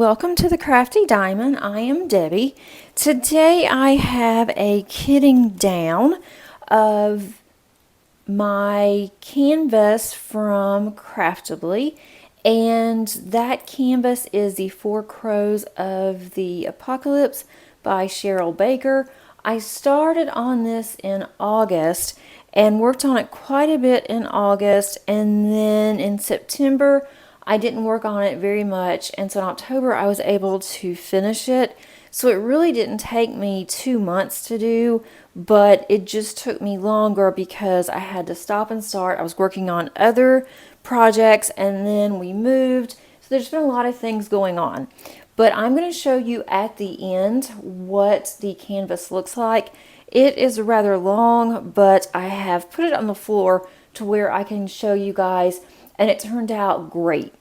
welcome to the Crafty Diamond. I am Debbie. Today I have a kitting down of my canvas from Craftibly, and that canvas is the Four Crows of the Apocalypse by Cheryl Baker. I started on this in August and worked on it quite a bit in August, and then in September I didn't work on it very much, and so in October I was able to finish it. So it really didn't take me 2 months to do, but it just took me longer because I had to stop and start. I was working on other projects and then we moved. So there's been a lot of things going on. But I'm going to show you at the end what the canvas looks like. It is rather long, but I have put it on the floor to where I can show you guys, and it turned out great.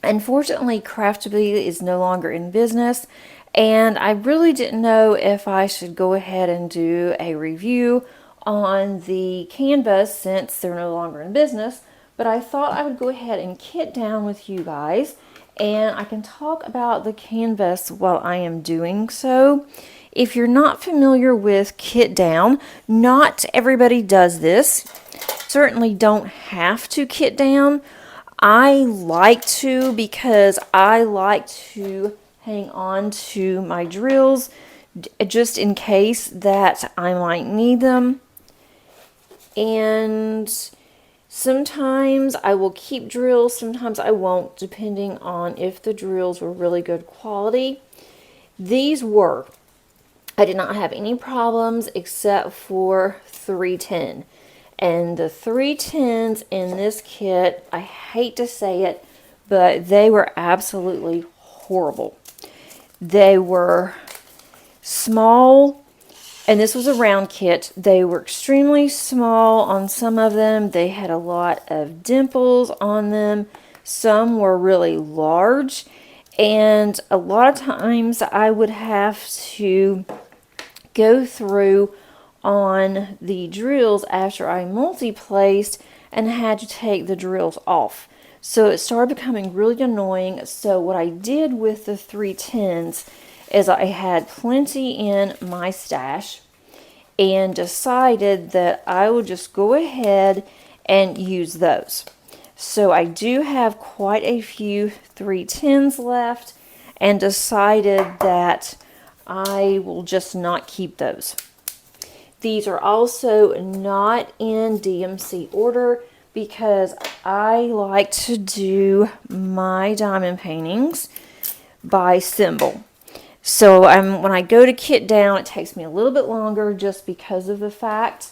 Unfortunately, Craftibly is no longer in business, and I really didn't know if I should go ahead and do a review on the canvas since they're no longer in business, but I thought I would go ahead and kit down with you guys, and I can talk about the canvas while I am doing so. If you're not familiar with kit down, not everybody does this. Certainly don't have to kit down. I like to because I like to hang on to my drills just in case that I might need them. And sometimes I will keep drills, sometimes I won't, depending on if the drills were really good quality. These were. I did not have any problems except for 310. And the 310s in this kit, I hate to say it, but they were absolutely horrible. They were small, and this was a round kit. They were extremely small on some of them. They had a lot of dimples on them. Some were really large, and a lot of times I would have to go through on the drills after I multi-placed and had to take the drills off. So it started becoming really annoying. So what I did with the 310s is I had plenty in my stash and decided that I would just go ahead and use those. So I do have quite a few 310s left and decided that I will just not keep those. These are also not in DMC order because I like to do my diamond paintings by symbol. So when I go to kit down, it takes me a little bit longer just because of the fact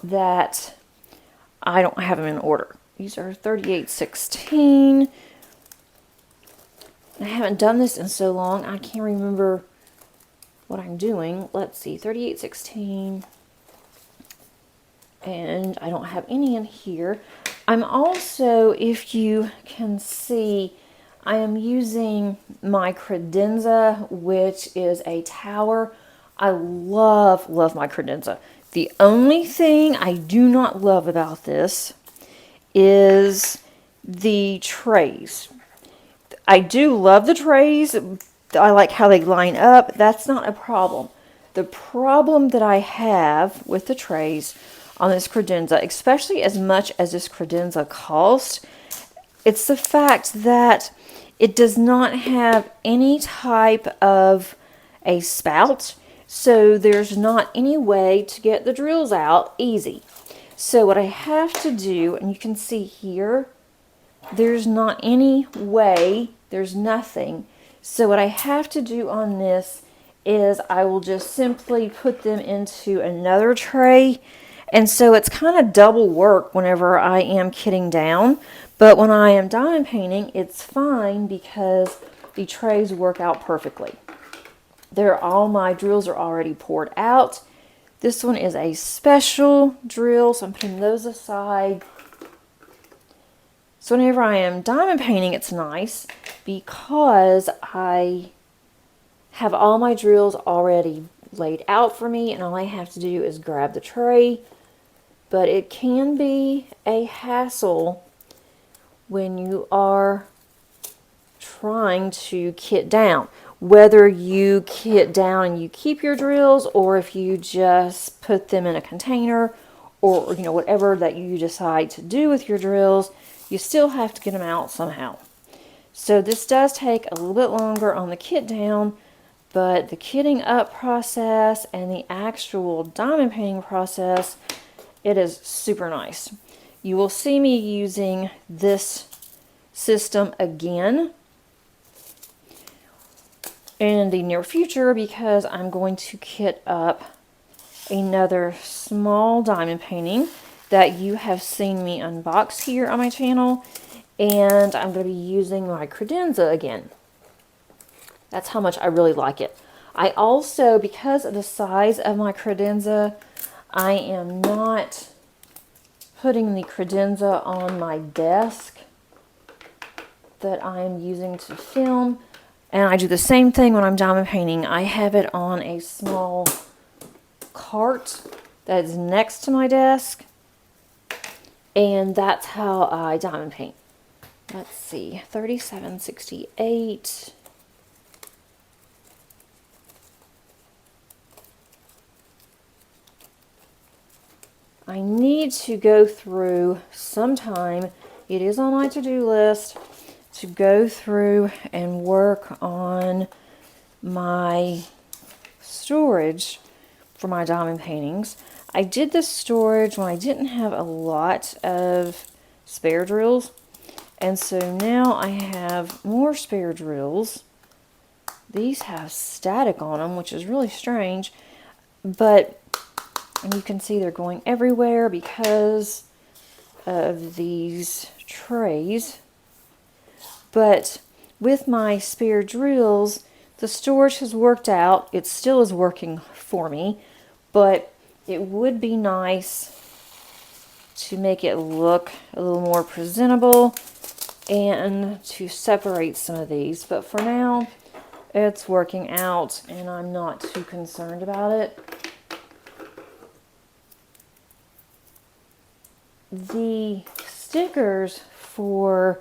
that I don't have them in order. These are 3816. I haven't done this in so long, I can't remember what I'm doing. Let's see, 3816. And I don't have any in here. I'm also, if you can see, I am using my credenza, which is a tower. I love my credenza. The only thing I do not love about this is the trays. I do love the trays. I like how they line up. That's not a problem. The problem that I have with the trays on this credenza, especially as much as this credenza cost, it's the fact that it does not have any type of a spout, so there's not any way to get the drills out easy. So what I have to do, and you can see here, there's not any way, there's nothing. So what I have to do on this is I will just simply put them into another tray. And so it's kind of double work whenever I am kitting down. But when I am diamond painting, it's fine because the trays work out perfectly. All my drills are already poured out. This one is a special drill, so I'm putting those aside. So whenever I am diamond painting, it's nice because I have all my drills already laid out for me, and all I have to do is grab the tray. But it can be a hassle when you are trying to kit down. Whether you kit down and you keep your drills, or if you just put them in a container, or whatever that you decide to do with your drills, you still have to get them out somehow. So this does take a little bit longer on the kit down, but the kitting up process and the actual diamond painting process, it is super nice. You will see me using this system again in the near future because I'm going to kit up another small diamond painting that you have seen me unbox here on my channel, and I'm going to be using my credenza again. That's how much I really like it. I also, because of the size of my credenza, I am not putting the credenza on my desk that I'm using to film. And I do the same thing when I'm diamond painting. I have it on a small cart that is next to my desk, and that's how I diamond paint. Let's see, 3768. I need to go through sometime, it is on my to-do list, to go through and work on my storage for my diamond paintings. I did this storage when I didn't have a lot of spare drills, and so now I have more spare drills. These have static on them, which is really strange, but you can see they're going everywhere because of these trays. But with my spare drills, the storage has worked out. It still is working for me, but it would be nice to make it look a little more presentable and to separate some of these. But for now, it's working out and I'm not too concerned about it. The stickers for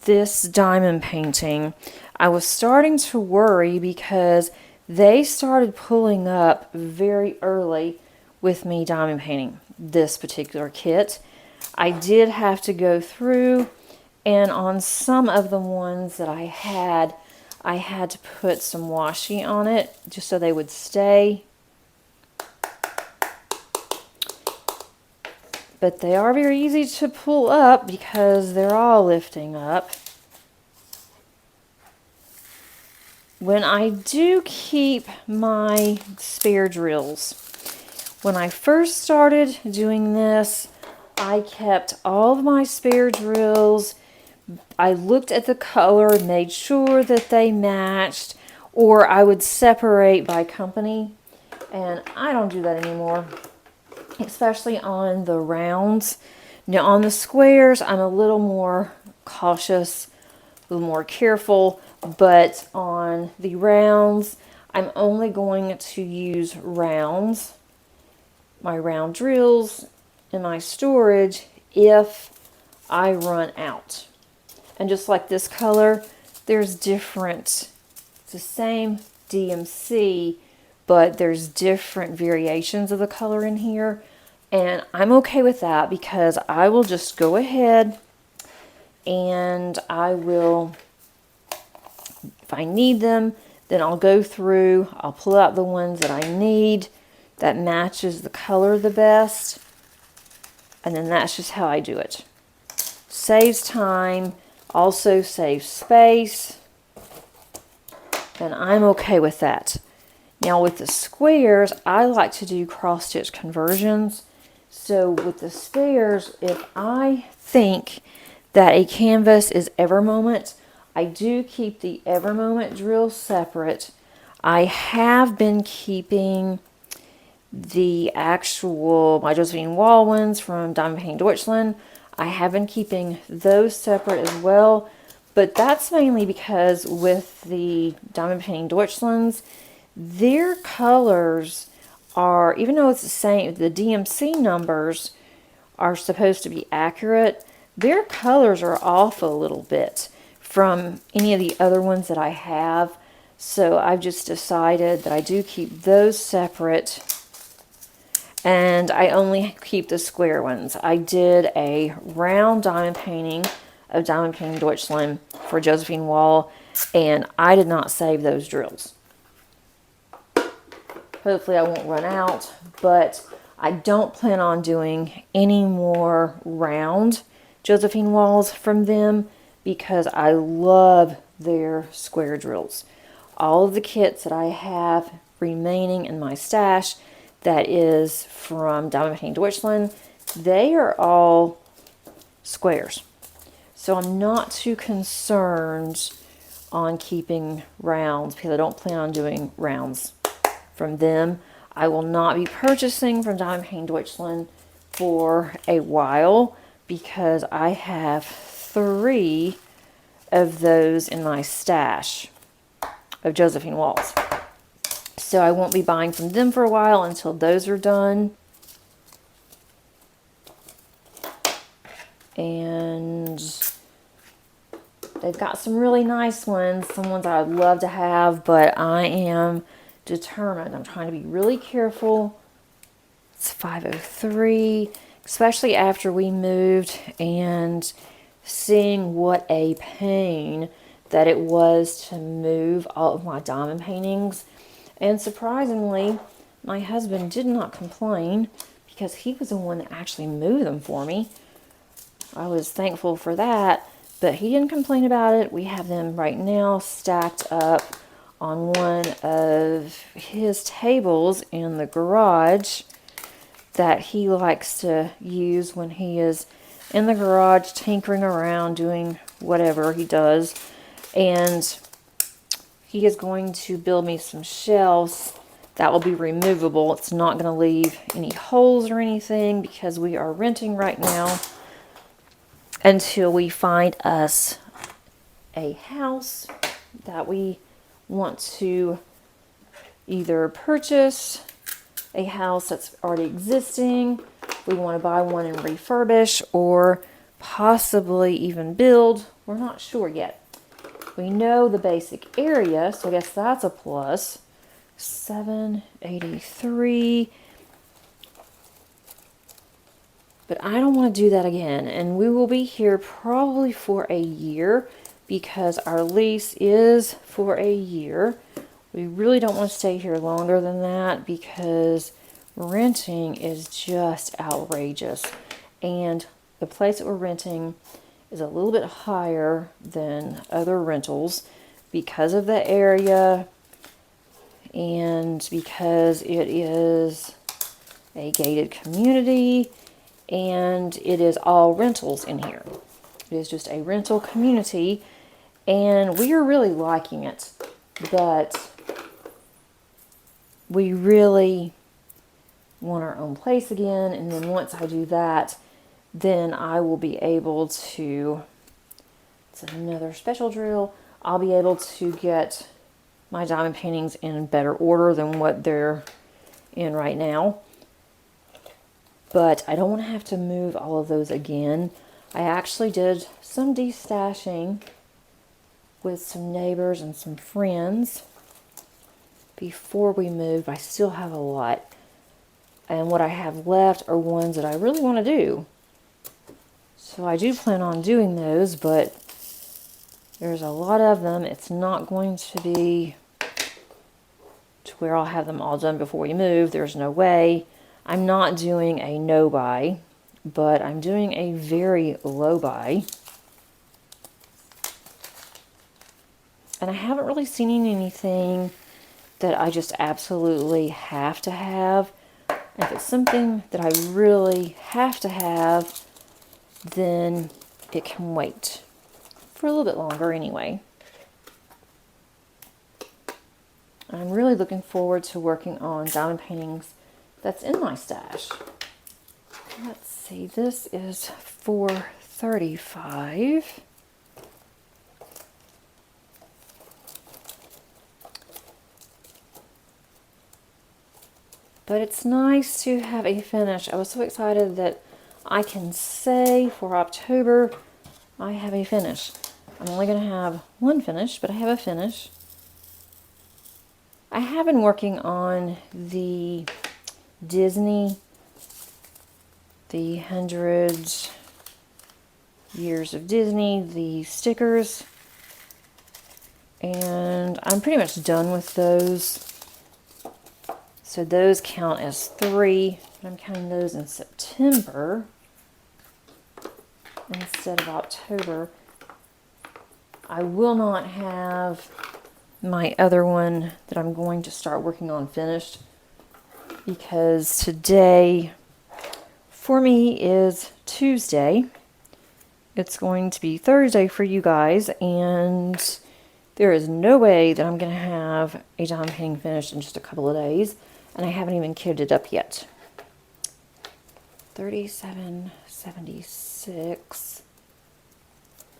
this diamond painting, I was starting to worry because they started pulling up very early with me diamond painting this particular kit. I did have to go through, and on some of the ones that I had to put some washi on it just so they would stay. But they are very easy to pull up because they're all lifting up. When I do keep my spare drills, when I first started doing this, I kept all of my spare drills. I looked at the color and made sure that they matched, or I would separate by company, and I don't do that anymore, especially on the rounds. Now on the squares, I'm a little more cautious, a little more careful, but on the rounds, I'm only going to use rounds, my round drills, in my storage if I run out. And just like this color, there's different, it's the same DMC, but there's different variations of the color in here, and I'm okay with that because I will just go ahead and I will, if I need them, then I'll go through, I'll pull out the ones that I need that matches the color the best, and then that's just how I do it. Saves time, also saves space, and I'm okay with that. Now with the squares, I like to do cross-stitch conversions. So with the squares, if I think that a canvas is ever moment, I do keep the ever moment drill separate. I have been keeping the actual, my Josephine Wall ones from Diamond Painting Deutschland, I have been keeping those separate as well. But that's mainly because with the Diamond Painting Deutschlands, their colors are, even though it's the same, the DMC numbers are supposed to be accurate, their colors are off a little bit. from any of the other ones that I have. So I've just decided that I do keep those separate, and I only keep the square ones. I did a round diamond painting of Diamond Painting Deutschland for Josephine Wall, and I did not save those drills. Hopefully I won't run out, but I don't plan on doing any more round Josephine Walls from them because I love their square drills. All of the kits that I have remaining in my stash that is from Diamond Painting Deutschland, they are all squares. So I'm not too concerned on keeping rounds because I don't plan on doing rounds from them. I will not be purchasing from Diamond Painting Deutschland for a while because I have 3 of those in my stash of Josephine Walls. So I won't be buying from them for a while until those are done. And they've got some really nice ones, some ones I would love to have, but I am determined. I'm trying to be really careful. It's 503, especially after we moved and seeing what a pain that it was to move all of my diamond paintings. And surprisingly, my husband did not complain because he was the one that actually moved them for me. I was thankful for that, but he didn't complain about it. We have them right now stacked up on one of his tables in the garage that he likes to use when he is in the garage tinkering around doing whatever he does. And he is going to build me some shelves that will be removable. It's not going to leave any holes or anything because we are renting right now until we find us a house that we want to either purchase a house that's already existing, we want to buy one and refurbish, or possibly even build. We're not sure yet. We know the basic area, so I guess that's a plus. 783. But I don't want to do that again. And we will be here probably for a year because our lease is for a year. We really don't want to stay here longer than that because renting is just outrageous. And the place that we're renting is a little bit higher than other rentals because of the area and because it is a gated community and it is all rentals in here. It is just a rental community and we are really liking it, but we really want our own place again. And then once I do that, then I will be able to, it's another special drill, I'll be able to get my diamond paintings in better order than what they're in right now. But I don't want to have to move all of those again. I actually did some destashing with some neighbors and some friends before we moved. I still have a lot. And what I have left are ones that I really want to do. So I do plan on doing those, but there's a lot of them. It's not going to be to where I'll have them all done before we move. There's no way. I'm not doing a no buy, but I'm doing a very low buy. And I haven't really seen anything that I just absolutely have to have. And if it's something that I really have to have, then it can wait for a little bit longer anyway. I'm really looking forward to working on diamond paintings that's in my stash. Let's see, this is 435. But it's nice to have a finish. I was so excited that I can say for October, I have a finish. I'm only going to have one finish, but I have a finish. I have been working on the Disney, the 100 Years of Disney, the stickers, and I'm pretty much done with those. So those count as 3, but I'm counting those in September instead of October. I will not have my other one that I'm going to start working on finished, because today for me is Tuesday. It's going to be Thursday for you guys, and there is no way that I'm going to have a diamond painting finished in just a couple of days, and I haven't even kitted it up yet. 37.76.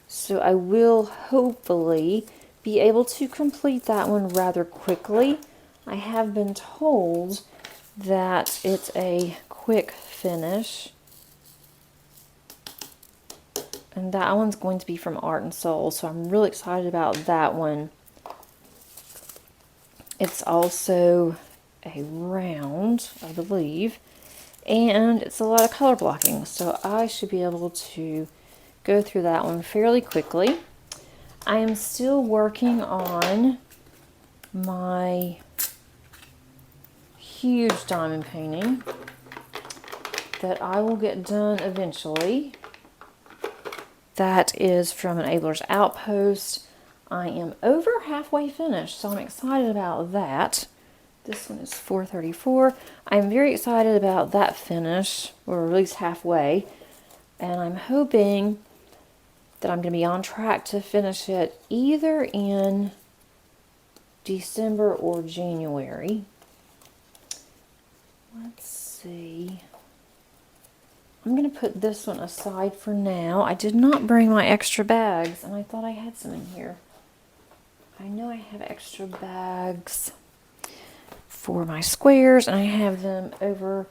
So I will hopefully be able to complete that one rather quickly. I have been told that it's a quick finish. And that one's going to be from Art and Soul, so I'm really excited about that one. It's also a round, I believe, and it's a lot of color blocking, so I should be able to go through that one fairly quickly. I am still working on my huge diamond painting that I will get done eventually. That is from an Abler's Outpost. I am over halfway finished, so I'm excited about that. This one is 434. I'm very excited about that finish, or at least halfway, and I'm hoping that I'm going to be on track to finish it either in December or January. Let's see. I'm going to put this one aside for now. I did not bring my extra bags, and I thought I had some in here. I know I have extra bags for my squares, and I have them over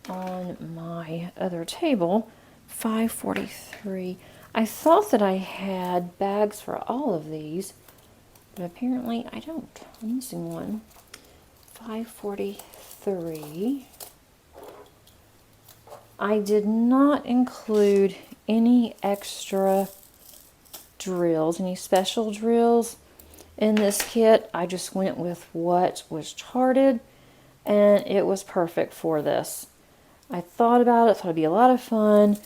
on my other table. 543. I thought that I had bags for all of these, but apparently I don't. I'm missing one. 543. I did not include any extra drills, any special drills in this kit. I just went with what was charted, and it was perfect for this. I thought about it, thought it'd be a lot of fun,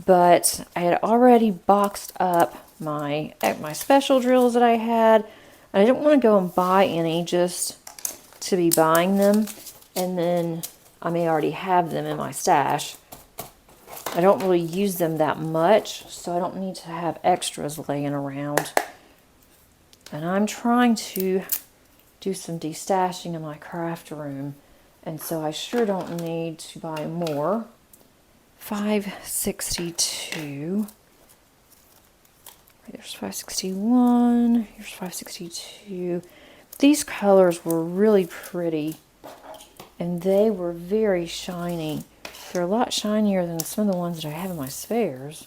but I had already boxed up my special drills that I had. I didn't want to go and buy any just to be buying them, and then I may already have them in my stash. I don't really use them that much, so I don't need to have extras laying around. And I'm trying to do some destashing in my craft room, and so I sure don't need to buy more. 562. There's 561. Here's 562. These colors were really pretty, and they were very shiny. They're a lot shinier than some of the ones that I have in my spares.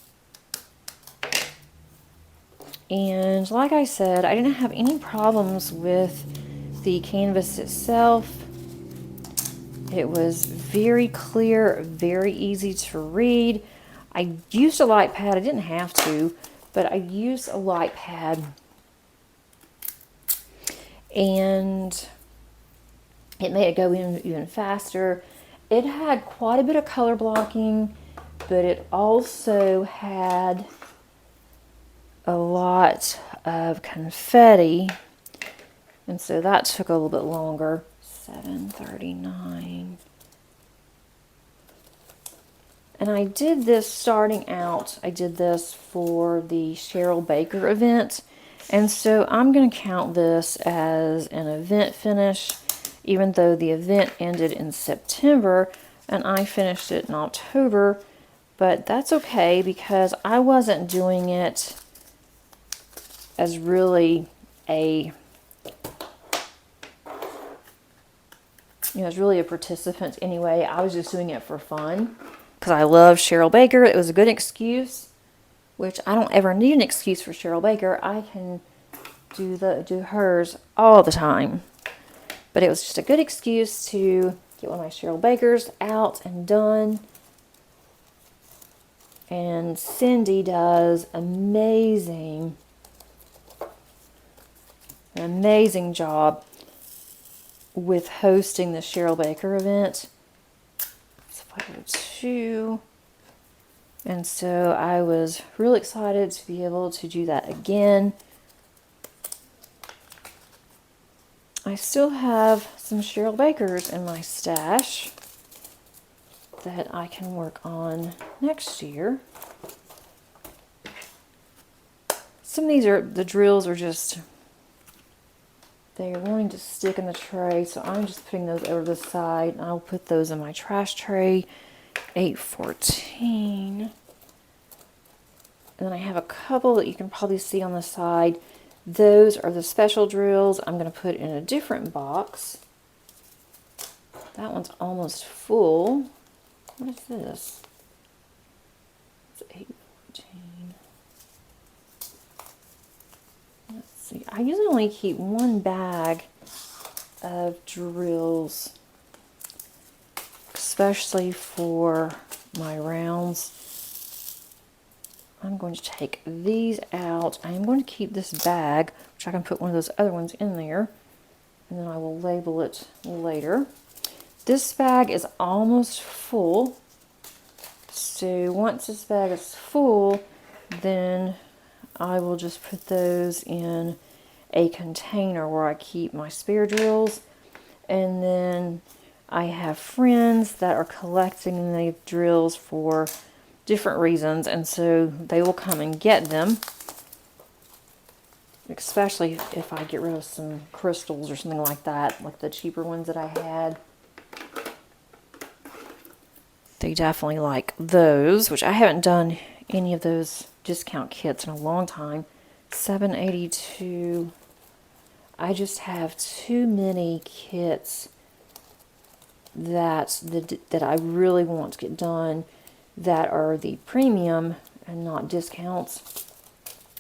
And like I said, I didn't have any problems with the canvas itself. It was very clear, very easy to read. I used a light pad. I didn't have to, but I used a light pad, and it made it go even faster. It had quite a bit of color blocking, but it also had a lot of confetti, and so that took a little bit longer. 739. And I did this starting out, I did this for the Cheryl Baker event, and so I'm going to count this as an event finish, even though the event ended in September and I finished it in October. But that's okay, because I wasn't doing it as really a, as really a participant anyway. I was just doing it for fun because I love Cheryl Baker. It was a good excuse which I don't ever need an excuse for Cheryl Baker. I can do hers all the time. But it was just a good excuse to get one of my Cheryl Bakers out and done. And Cindy does an amazing job with hosting the Cheryl Baker event. It's 502. And so I was really excited to be able to do that again. I still have some Cheryl Bakers in my stash that I can work on next year. Some of these the drills are just, they're wanting to stick in the tray, so I'm just putting those over the side. I'll put those in my trash tray. 814. And then I have a couple that you can probably see on the side. Those are the special drills I'm going to put in a different box. That one's almost full. What is this? It's 814. Let's see. I usually only keep one bag of drills, especially for my rounds. I'm going to take these out. I am going to keep this bag, which I can put one of those other ones in there, and then I will label it later. This bag is almost full, so once this bag is full, then I will just put those in a container where I keep my spare drills. And then I have friends that are collecting the drills for different reasons, and so they will come and get them, especially if I get rid of some crystals or something like that, like the cheaper ones that I had. They definitely like those, which I haven't done any of those discount kits in a long time. 782. I just have too many kits that I really want to get done that are the premium and not discounts,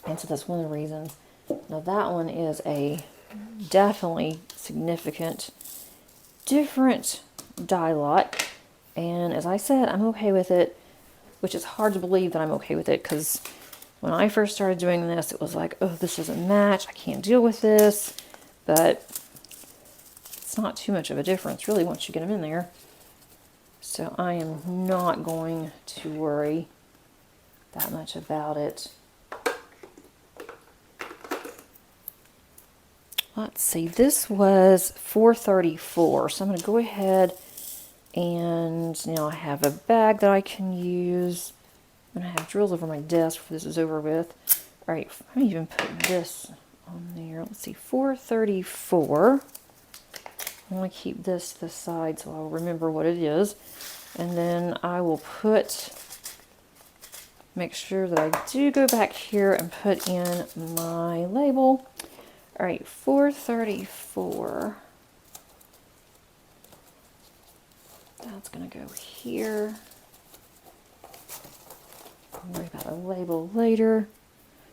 and so that's one of the reasons. Now that one is a definitely significant different die lot, and as I said, I'm okay with it, which is hard to believe that I'm okay with it, because when I first started doing this, it was like, oh, this doesn't match, I can't deal with this, but it's not too much of a difference really once you get them in there. So I am not going to worry that much about it. Let's see, this was $4.34, so I'm going to go ahead and now I have a bag that I can use. I'm going to have drills over my desk before this is over with. All right, let me even put this on there. Let's see, $4.34. I'm going to keep this to the side so I'll remember what it is. And then I will make sure that I do go back here and put in my label. All right, $4.34. That's going to go here. I'll worry about a label later,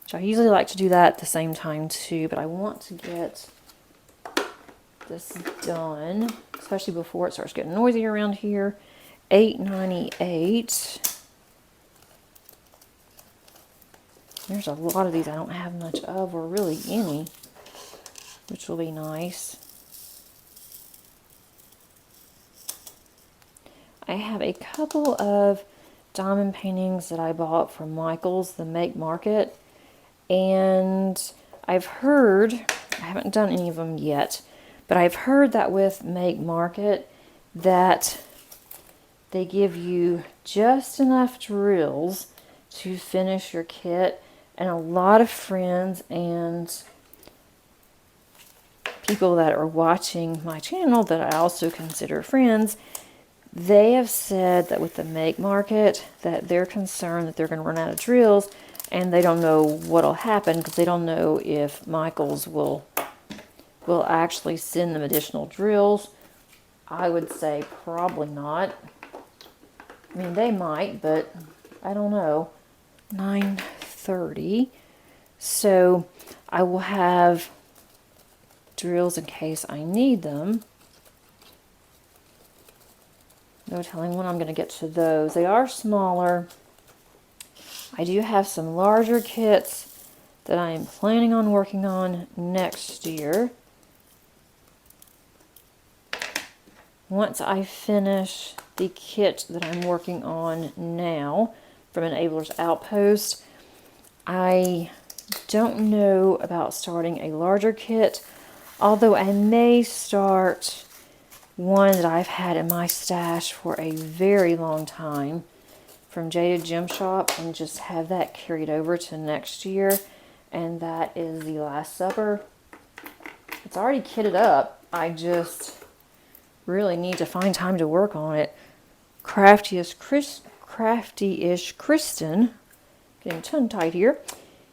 which I usually like to do that at the same time too, but I want to get this done, especially before it starts getting noisy around here. $8.98. There's a lot of these I don't have much of, or really any, which will be nice. I have a couple of diamond paintings that I bought from Michael's, the Make Market, and I've heard, I haven't done any of them yet, but I've heard that with Make Market that they give you just enough drills to finish your kit, and a lot of friends and people that are watching my channel that I also consider friends, they have said that with the Make Market that they're concerned that they're going to run out of drills, and they don't know what'll happen because they don't know if Michael's will actually send them additional drills. I would say probably not. I mean, they might, but I don't know. 930. 30. So I will have drills in case I need them. No telling when I'm going to get to those. They are smaller. I do have some larger kits that I am planning on working on next year. Once I finish the kit that I'm working on now from Enabler's Outpost, I don't know about starting a larger kit, although I may start one that I've had in my stash for a very long time from Jaded Gem Shop and just have that carried over to next year, and that is the Last Supper. It's already kitted up. I just really need to find time to work on it. Crafty-ish Kristen, getting tongue-tied here,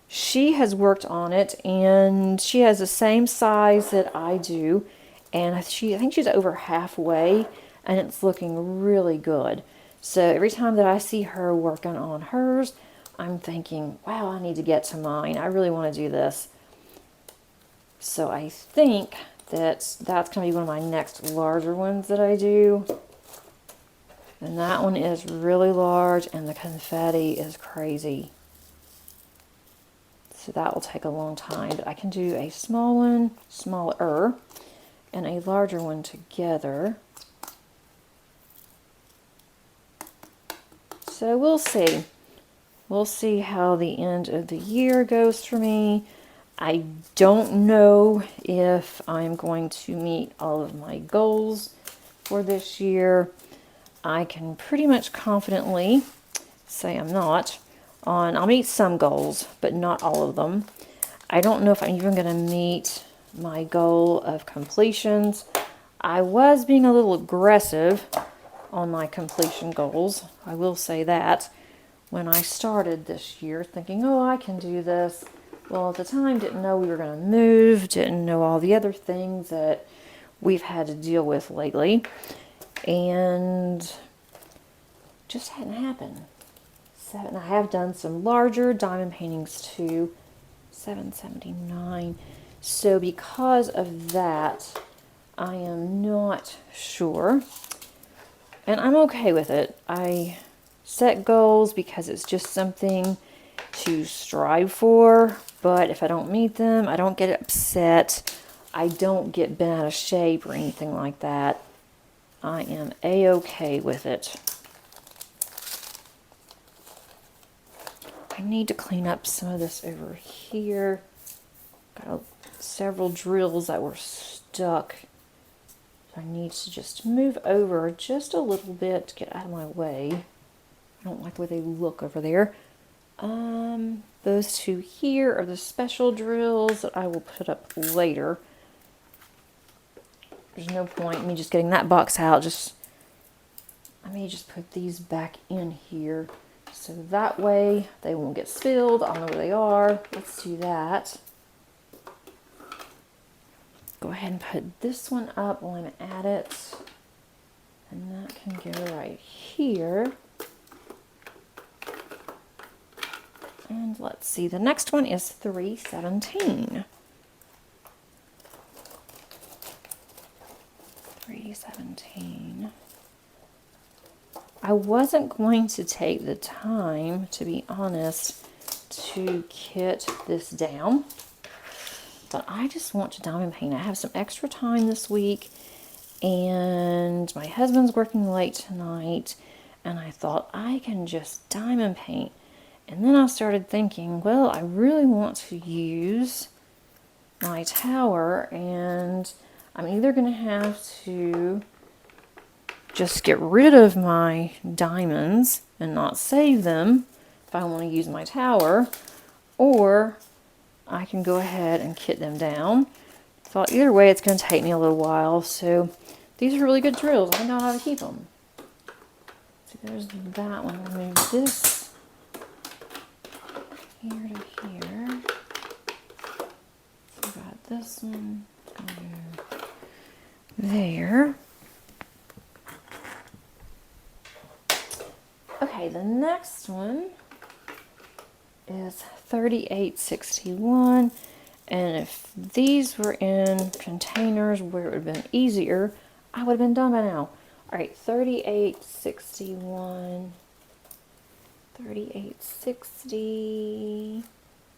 she has worked on it, and she has the same size that I do, and I think she's over halfway, and it's looking really good. So every time that I see her working on hers, I'm thinking, wow, I need to get to mine. I really want to do this. So I think that's going to be one of my next larger ones that I do. And that one is really large, and the confetti is crazy. So that will take a long time, but I can do a small one, smaller, and a larger one together. So we'll see. We'll see how the end of the year goes for me. I don't know if I'm going to meet all of my goals for this year. I can pretty much confidently say I'm not. I'll meet some goals, but not all of them. I don't know if I'm even going to meet my goal of completions. I was being a little aggressive on my completion goals. I will say that. When I started this year thinking, oh, I can do this. Well, at the time, didn't know we were going to move, didn't know all the other things that we've had to deal with lately. And just hadn't happened. And I have done some larger diamond paintings too, $7.79. So because of that, I am not sure, and I'm okay with it. I set goals because it's just something to strive for, but if I don't meet them, I don't get upset. I don't get bent out of shape or anything like that. I am a-okay with it. I need to clean up some of this over here. Got several drills that were stuck. I need to just move over just a little bit to get out of my way. I don't like the way they look over there. Those two here are the special drills that I will put up later. There's no point in me just getting that box out. I may just put these back in here. So that way they won't get spilled. I'll know where they are. Let's do that. Go ahead and put this one up while I'm at it. And that can go right here. And let's see, the next one is 317. 317. I wasn't going to take the time, to be honest, to kit this down, but I just want to diamond paint. I have some extra time this week, and my husband's working late tonight, and I thought I can just diamond paint. And then I started thinking, well, I really want to use my tower, and I'm either going to have to just get rid of my diamonds and not save them if I want to use my tower, or I can go ahead and kit them down. Thought either way it's going to take me a little while, so these are really good drills. I know how to keep them. So there's that one. I'll move this here to here. So got this one there. Okay, the next one is 38.61. And if these were in containers where it would have been easier, I would have been done by now. All right, 38.61, 38.60,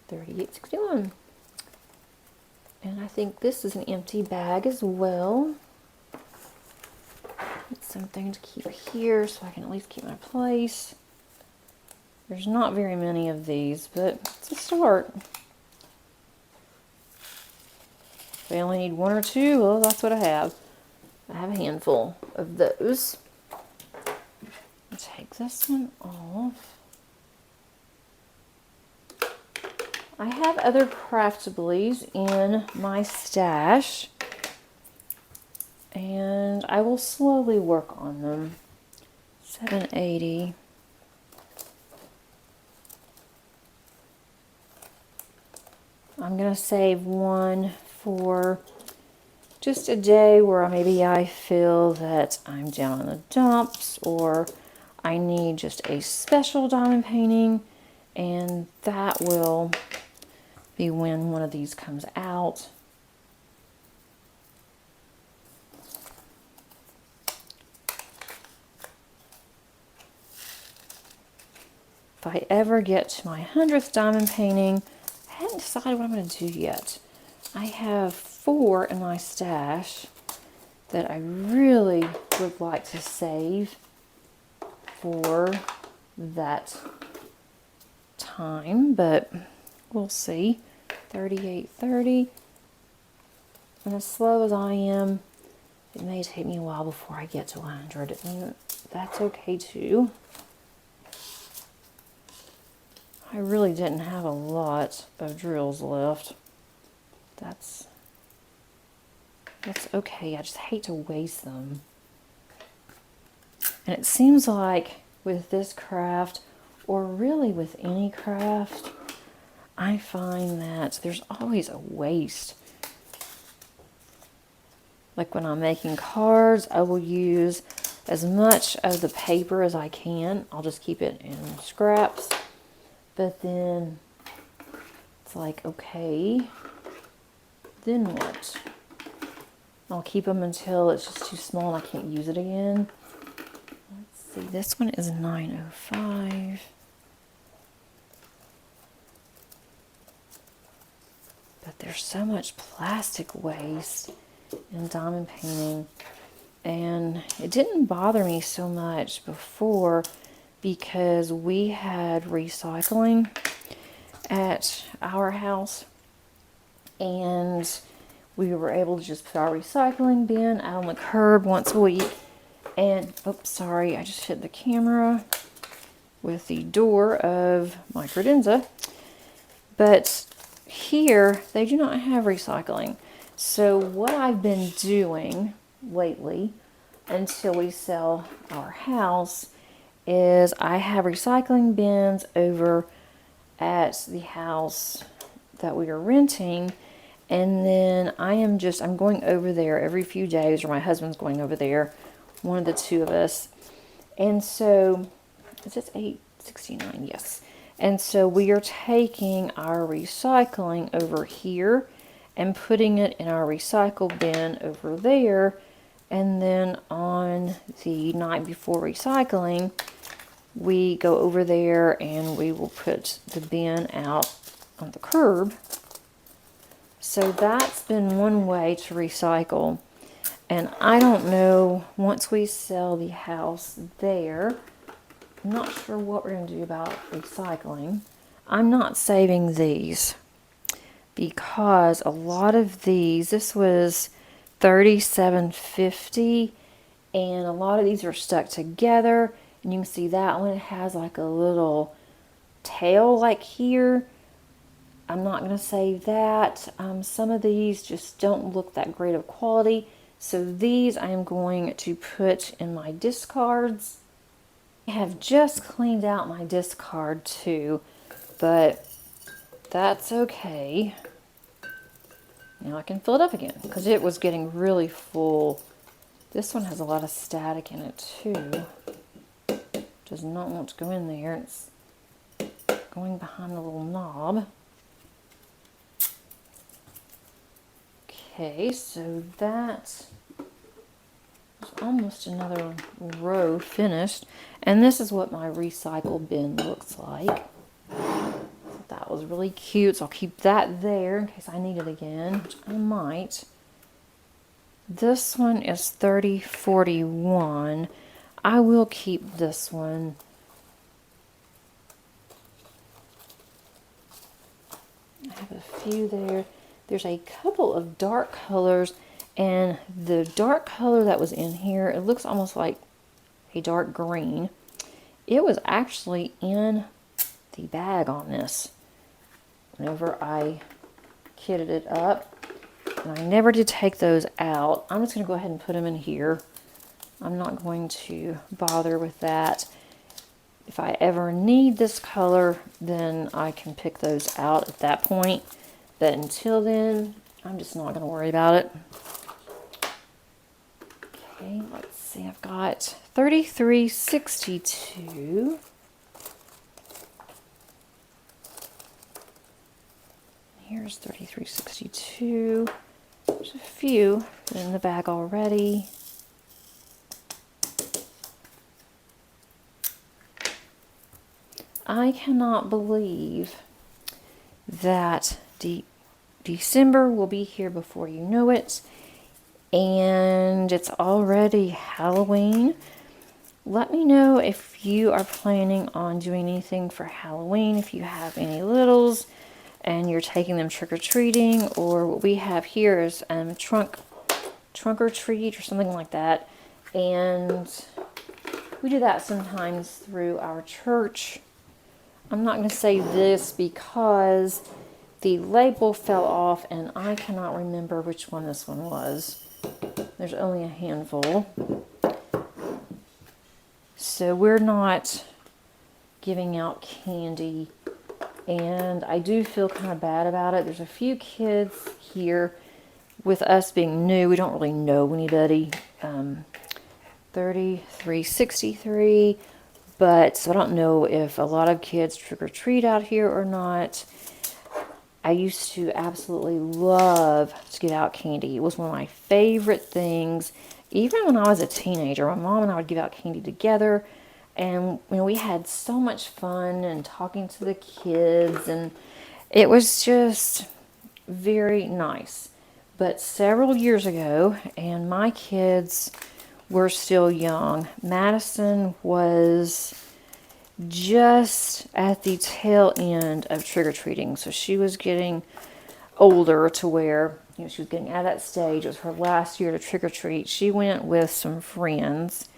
38.61. And I think this is an empty bag as well. It's something to keep here so I can at least keep my place. There's not very many of these, but it's a start. If I only need one or two, well, that's what I have. I have a handful of those. Take this one off. I have other Craftablys in my stash, and I will slowly work on them. 780. I'm going to save one for just a day where maybe I feel that I'm down in the dumps or I need just a special diamond painting, and that will be when one of these comes out. If I ever get to my 100th diamond painting, I haven't decided what I'm going to do yet. I have 4 in my stash that I really would like to save for that time, but we'll see. 38.30. And as slow as I am, it may take me a while before I get to 100, and that's okay too. I really didn't have a lot of drills left. That's okay. I just hate to waste them. And it seems like with this craft, or really with any craft, I find that there's always a waste. Like when I'm making cards, I will use as much of the paper as I can. I'll just keep it in scraps. But then it's like, okay, then what? I'll keep them until it's just too small and I can't use it again. Let's see, this one is 905. But there's so much plastic waste in diamond painting, and it didn't bother me so much before because we had recycling at our house, and we were able to just put our recycling bin out on the curb once a week. And oops, sorry, I just hit the camera with the door of my credenza. But here they do not have recycling. So what I've been doing lately until we sell our house is I have recycling bins over at the house that we are renting, and then I'm going over there every few days, or my husband's going over there, one of the two of us. And so is this 869? Yes. And so we are taking our recycling over here and putting it in our recycle bin over there, and then on the night before recycling, we go over there and we will put the bin out on the curb. So that's been one way to recycle. And I don't know, once we sell the house there, I'm not sure what we're going to do about recycling. I'm not saving these because a lot of these, this was $37.50, and a lot of these are stuck together. And you can see that one has like a little tail like here. I'm not going to save that. Some of these just don't look that great of quality. So these I am going to put in my discards. I have just cleaned out my discard too, but that's okay. Now I can fill it up again because it was getting really full. This one has a lot of static in it too. Does not want to go in there. It's going behind the little knob. Okay, so that's almost another row finished. And this is what my recycle bin looks like. That was really cute, so I'll keep that there in case I need it again, which I might. This one is 3041. I will keep this one. I have a few there. There's a couple of dark colors, and the dark color that was in here, it looks almost like a dark green. It was actually in the bag on this whenever I kitted it up, and I never did take those out. I'm just going to go ahead and put them in here. I'm not going to bother with that. If I ever need this color, then I can pick those out at that point. But until then, I'm just not going to worry about it. Okay, let's see. I've got 3362. Here's 3362. There's a few in the bag already. I cannot believe that December will be here before you know it, and it's already Halloween. Let me know if you are planning on doing anything for Halloween, if you have any littles and you're taking them trick-or-treating, or what we have here is trunk or treat or something like that. And we do that sometimes through our church. I'm not going to say this because the label fell off and I cannot remember which one this one was. There's only a handful. So we're not giving out candy, and I do feel kind of bad about it. There's a few kids here. With us being new, we don't really know anybody. 3363. But so I don't know if a lot of kids trick or treat out here or not. I used to absolutely love to give out candy. It was one of my favorite things. Even when I was a teenager, my mom and I would give out candy together. And we had so much fun and talking to the kids. And it was just very nice. But several years ago, and my kids were still young. Madison was just at the tail end of trick-or-treating. So she was getting older to where, she was getting out of that stage. It was her last year to trick-or-treat. She went with some friends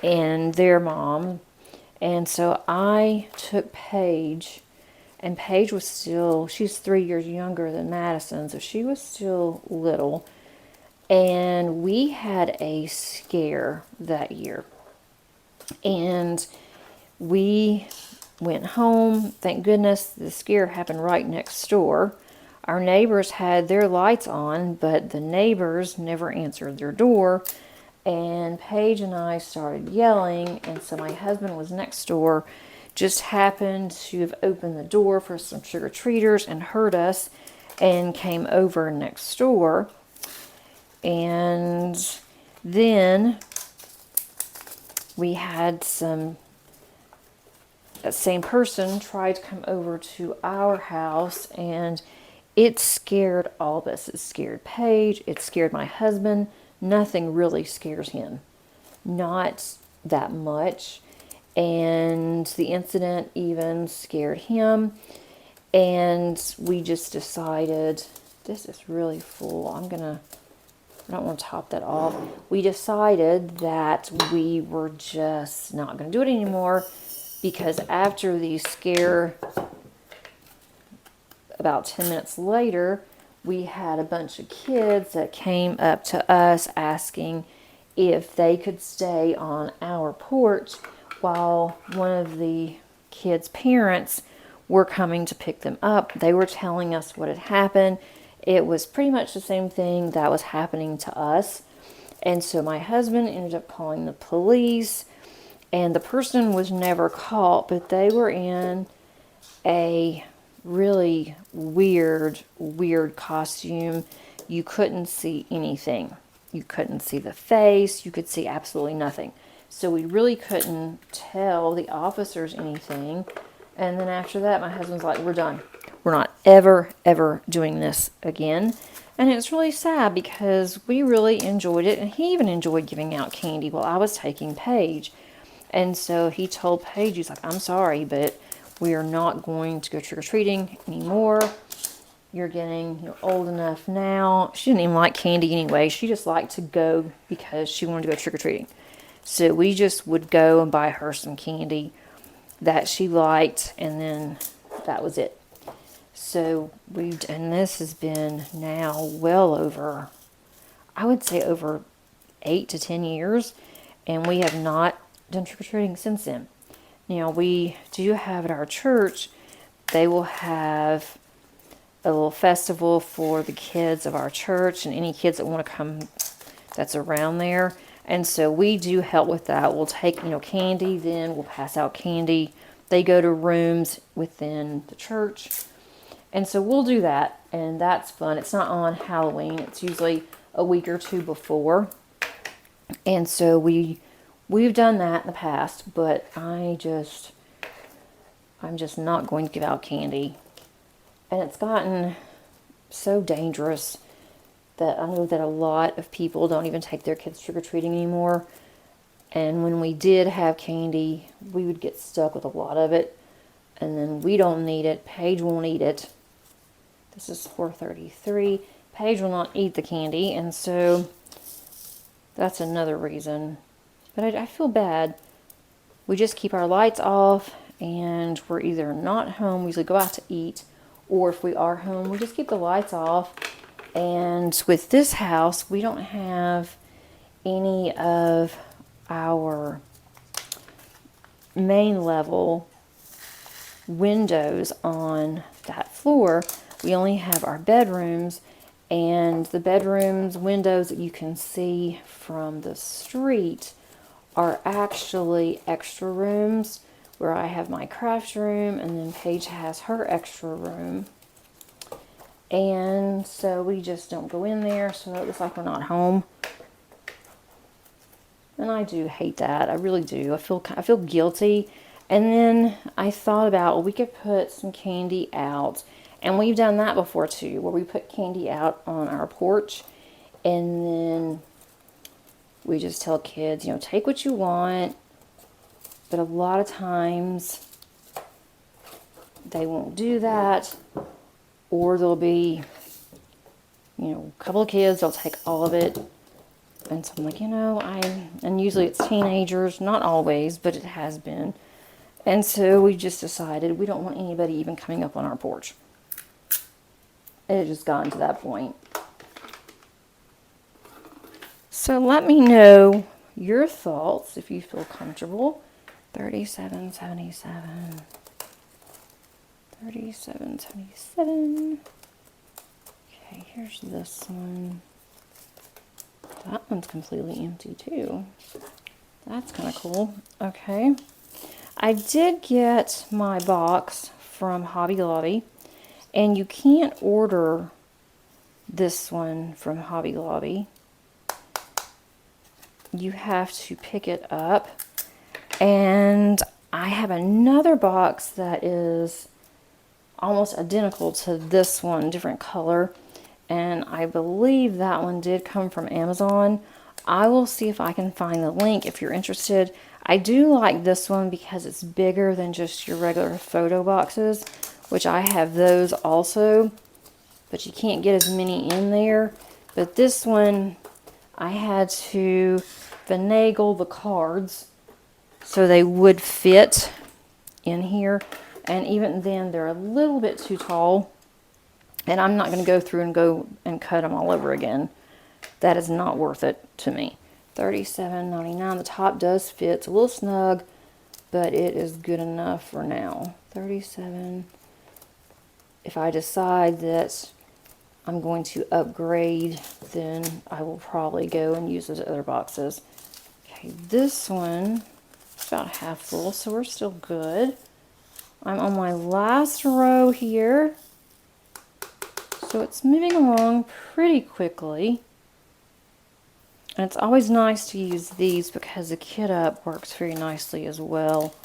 and their mom. And so I took Paige, and Paige was still, she's 3 years younger than Madison, so she was still little. And we had a scare that year. And we went home. Thank goodness the scare happened right next door. Our neighbors had their lights on, but the neighbors never answered their door. And Paige and I started yelling. And so my husband was next door, just happened to have opened the door for some trick-or-treaters and heard us and came over next door. And then we had that same person tried to come over to our house, and it scared all of us. It scared Paige. It scared my husband. Nothing really scares him. Not that much. And the incident even scared him. And we just decided, this is really full. I don't want to top that off. We decided that we were just not going to do it anymore, because after the scare, about 10 minutes later, we had a bunch of kids that came up to us asking if they could stay on our porch while one of the kids' parents were coming to pick them up. They were telling us what had happened. It was pretty much the same thing that was happening to us. And so my husband ended up calling the police, and the person was never caught, but they were in a really weird costume. You couldn't see anything. You couldn't see the face. You could see absolutely nothing. So we really couldn't tell the officers anything. And then after that, my husband's like, we're done. We're not ever doing this again. And it's really sad because we really enjoyed it. And he even enjoyed giving out candy while I was taking Paige. And so he told Paige, he's like, I'm sorry, but we are not going to go trick-or-treating anymore. You're getting old enough now. She didn't even like candy anyway. She just liked to go because she wanted to go trick-or-treating. So we just would go and buy her some candy that she liked, and then that was it. So and this has been now well over, I would say over 8 to 10 years, and we have not done trick-or-treating since then. Now, we do have at our church, they will have a little festival for the kids of our church and any kids that want to come that's around there. And so we do help with that. We'll take, candy, then we'll pass out candy. They go to rooms within the church. And so we'll do that, and that's fun. It's not on Halloween. It's usually a week or two before. And so we've done that in the past, but I'm just not going to give out candy. And it's gotten so dangerous that I know that a lot of people don't even take their kids trick-or-treating anymore. And when we did have candy, we would get stuck with a lot of it. And then we don't need it. Paige won't eat it. This is 433. Paige will not eat the candy. And so that's another reason. But I feel bad. We just keep our lights off, and we're either not home. We usually go out to eat. Or if we are home, we just keep the lights off. And with this house, we don't have any of our main level windows on that floor. We only have our bedrooms, and the bedrooms windows that you can see from the street are actually extra rooms, where I have my craft room, and then Paige has her extra room. And so we just don't go in there, so it looks like we're not home. And I do hate that. I really do. I feel guilty. And then I thought about, well, we could put some candy out. And we've done that before too, where we put candy out on our porch. And then we just tell kids, take what you want. But a lot of times they won't do that. Or there'll be, a couple of kids, they'll take all of it. And so I'm like, and usually it's teenagers, not always, but it has been. And so we just decided we don't want anybody even coming up on our porch. It had just gotten to that point. So let me know your thoughts if you feel comfortable. 3777. 3777. Okay, here's this one. That one's completely empty too. That's kind of cool. Okay. I did get my box from Hobby Lobby, and you can't order this one from Hobby Lobby. You have to pick it up. And I have another box that is almost identical to this one, different color. And I believe that one did come from Amazon. I will see if I can find the link if you're interested. I do like this one because it's bigger than just your regular photo boxes, which I have those also, but you can't get as many in there. But this one, I had to finagle the cards so they would fit in here. And even then, they're a little bit too tall. And I'm not going to go through and cut them all over again. That is not worth it to me. $37.99. The top does fit. It's a little snug, but it is good enough for now. $37. If I decide that I'm going to upgrade, then I will probably go and use those other boxes. Okay, this one is about half full, so we're still good I'm on my last row here, so it's moving along pretty quickly. And it's always nice to use these because the kit up works very nicely as well.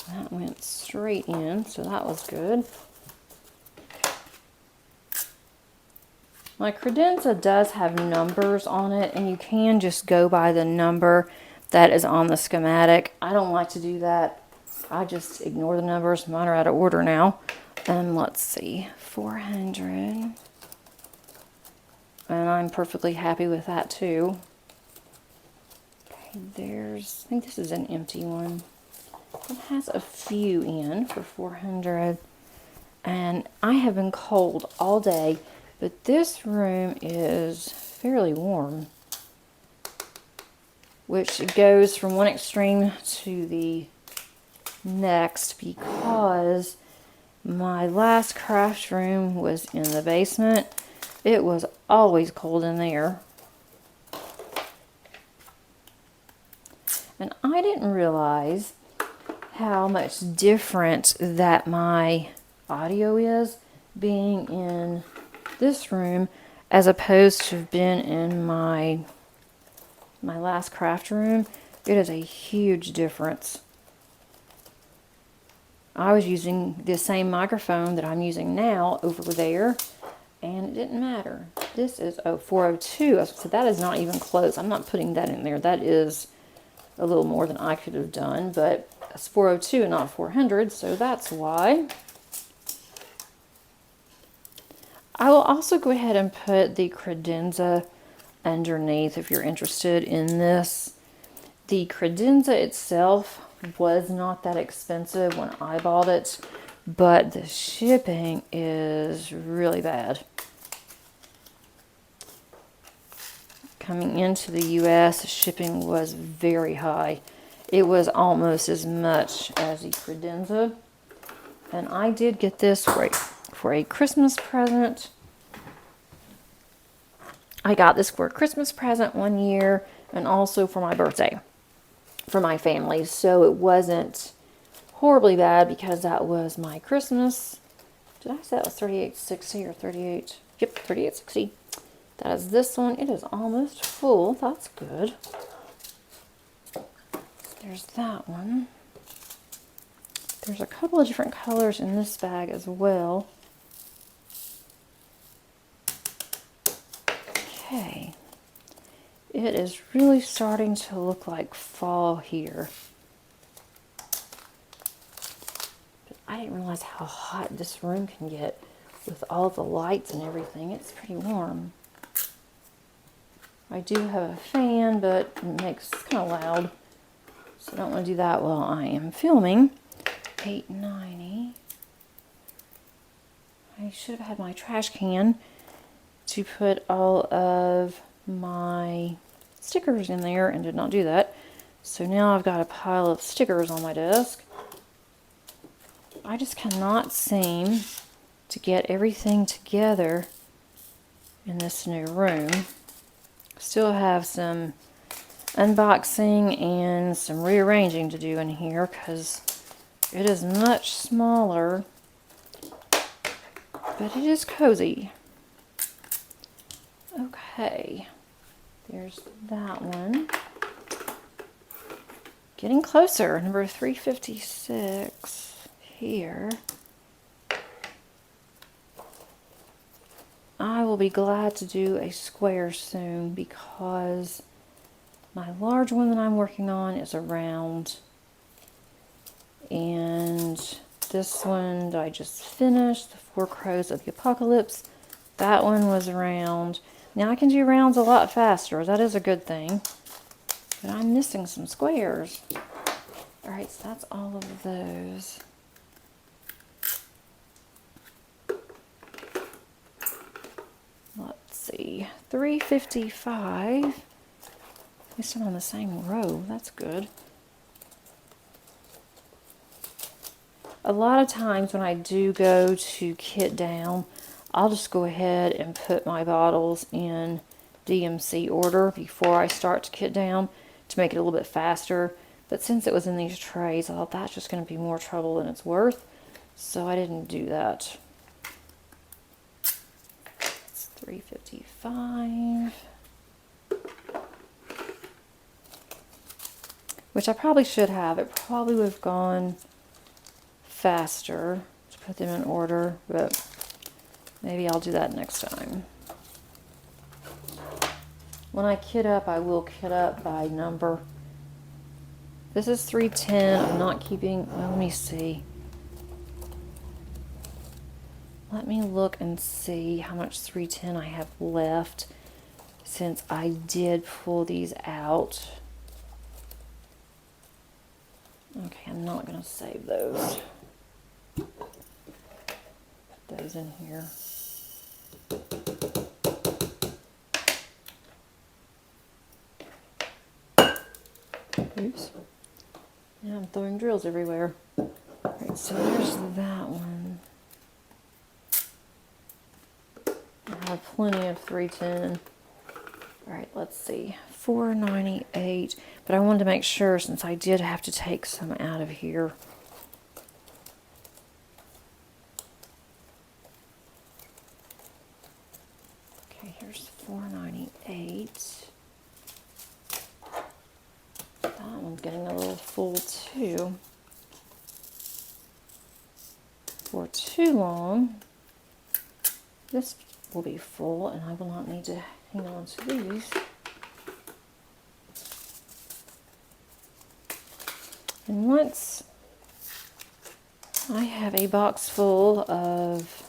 That went straight in, so that was good. My credenza does have numbers on it, and you can just go by the number that is on the schematic. I don't like to do that. I just ignore the numbers. Mine are out of order now. And let's see, 400. And I'm perfectly happy with that too. Okay, I think this is an empty one. It has a few in for 400. And I have been cold all day, but this room is fairly warm, which goes from one extreme to the next because my last craft room was in the basement. It was always cold in there. And I didn't realize how much different that my audio is being in this room as opposed to have been in my last craft room. It is a huge difference. I was using the same microphone that I'm using now over there, and it didn't matter. This is 402, so that is not even close. I'm not putting that in there. That is a little more than I could have done, but it's 402 and not 400, so that's why. I will also go ahead and put the credenza underneath if you're interested in this. The credenza itself was not that expensive when I bought it, but the shipping is really bad. Coming into the US, the shipping was very high. It was almost as much as the credenza. And I did get this for a Christmas present. I got this for a Christmas present one year and also for my birthday for my family. So it wasn't horribly bad because that was my Christmas. Did I say that was 38.60 or 38? Yep, 38.60. That is this one. It is almost full. That's good. There's that one. There's a couple of different colors in this bag as well. Okay. It is really starting to look like fall here. But I didn't realize how hot this room can get with all the lights and everything. It's pretty warm. I do have a fan, but it makes kind of loud. So I don't want to do that while I am filming. $8.90. I should have had my trash can to put all of my stickers in there and did not do that. So now I've got a pile of stickers on my desk. I just cannot seem to get everything together in this new room. Still have some unboxing and some rearranging to do in here because it is much smaller, but it is cozy. Okay, there's that one. Getting closer, number 356 here. I will be glad to do a square soon because my large one that I'm working on is a round. And this one that I just finished, the 4 Crows of the Apocalypse, that one was round. Now I can do rounds a lot faster. That is a good thing. But I'm missing some squares. Alright, so that's all of those. Let's see. 355. At least I'm on the same row. That's good. A lot of times when I do go to kit down, I'll just go ahead and put my bottles in DMC order before I start to kit down, to make it a little bit faster. But since it was in these trays, I thought that's just going to be more trouble than it's worth. So I didn't do that. It's $3.55. Which I probably should have. It probably would have gone faster to put them in order, but maybe I'll do that next time. When I kit up, I will kit up by number. This is 310. I'm not keeping, well, let me see. Let me look and see how much 310 I have left since I did pull these out. Okay, I'm not going to save those. Put those in here. Oops. Yeah, I'm throwing drills everywhere. Alright, so there's that one. I have plenty of 310. Alright, let's see. $4.98. But I wanted to make sure, since I did have to take some out of here. Okay, here's $4.98. That one's getting a little full too. For too long, this will be full and I will not need to hang on to these. And once I have a box full of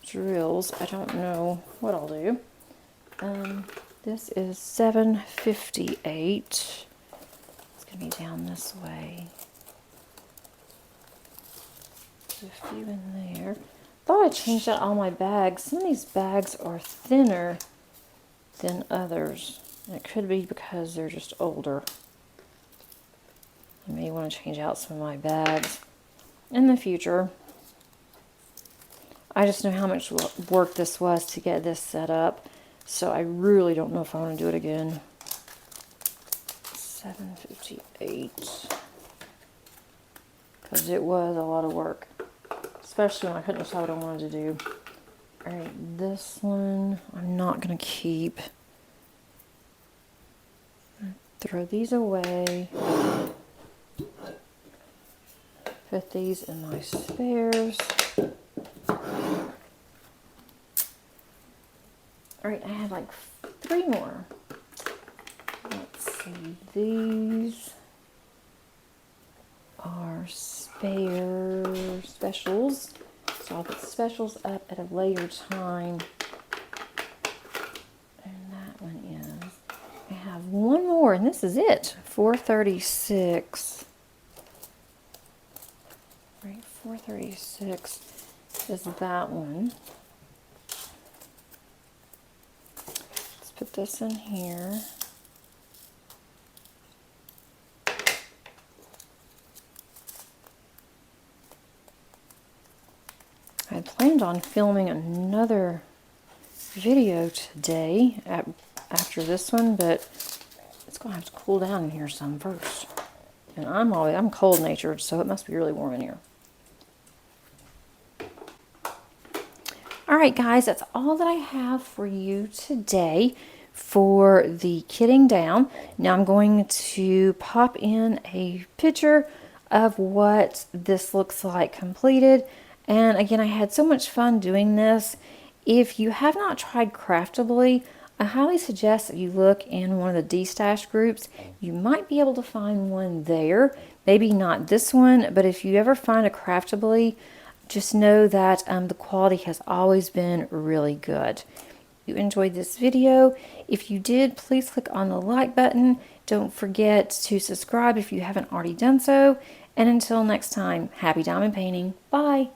drills, I don't know what I'll do. This is $7.58. It's going to be down this way. There's a few in there. Thought I changed out all my bags. Some of these bags are thinner than others. And it could be because they're just older. I may want to change out some of my bags in the future. I just know how much work this was to get this set up. So I really don't know if I want to do it again. $7.58. Because it was a lot of work. Especially when I couldn't decide what I wanted to do. Alright, this one I'm not going to keep. Throw these away. Put these in my spares. Alright, I have like 3 more. Let's see, these are specials. So I'll put specials up at a later time. And that one is, I have one more and this is it. $4.36. Right, $4.36 is that one. Put this in here. I had planned on filming another video today after this one, but it's going to have to cool down in here some first. And I'm cold natured, so it must be really warm in here. Alright guys, that's all that I have for you today for the kitting down. Now I'm going to pop in a picture of what this looks like completed. And again, I had so much fun doing this. If you have not tried Craftibly, I highly suggest that you look in one of the D-Stash groups. You might be able to find one there. Maybe not this one, but if you ever find a Craftibly, just know that the quality has always been really good. If you enjoyed this video, if you did, please click on the like button. Don't forget to subscribe if you haven't already done so. And until next time, happy diamond painting. Bye.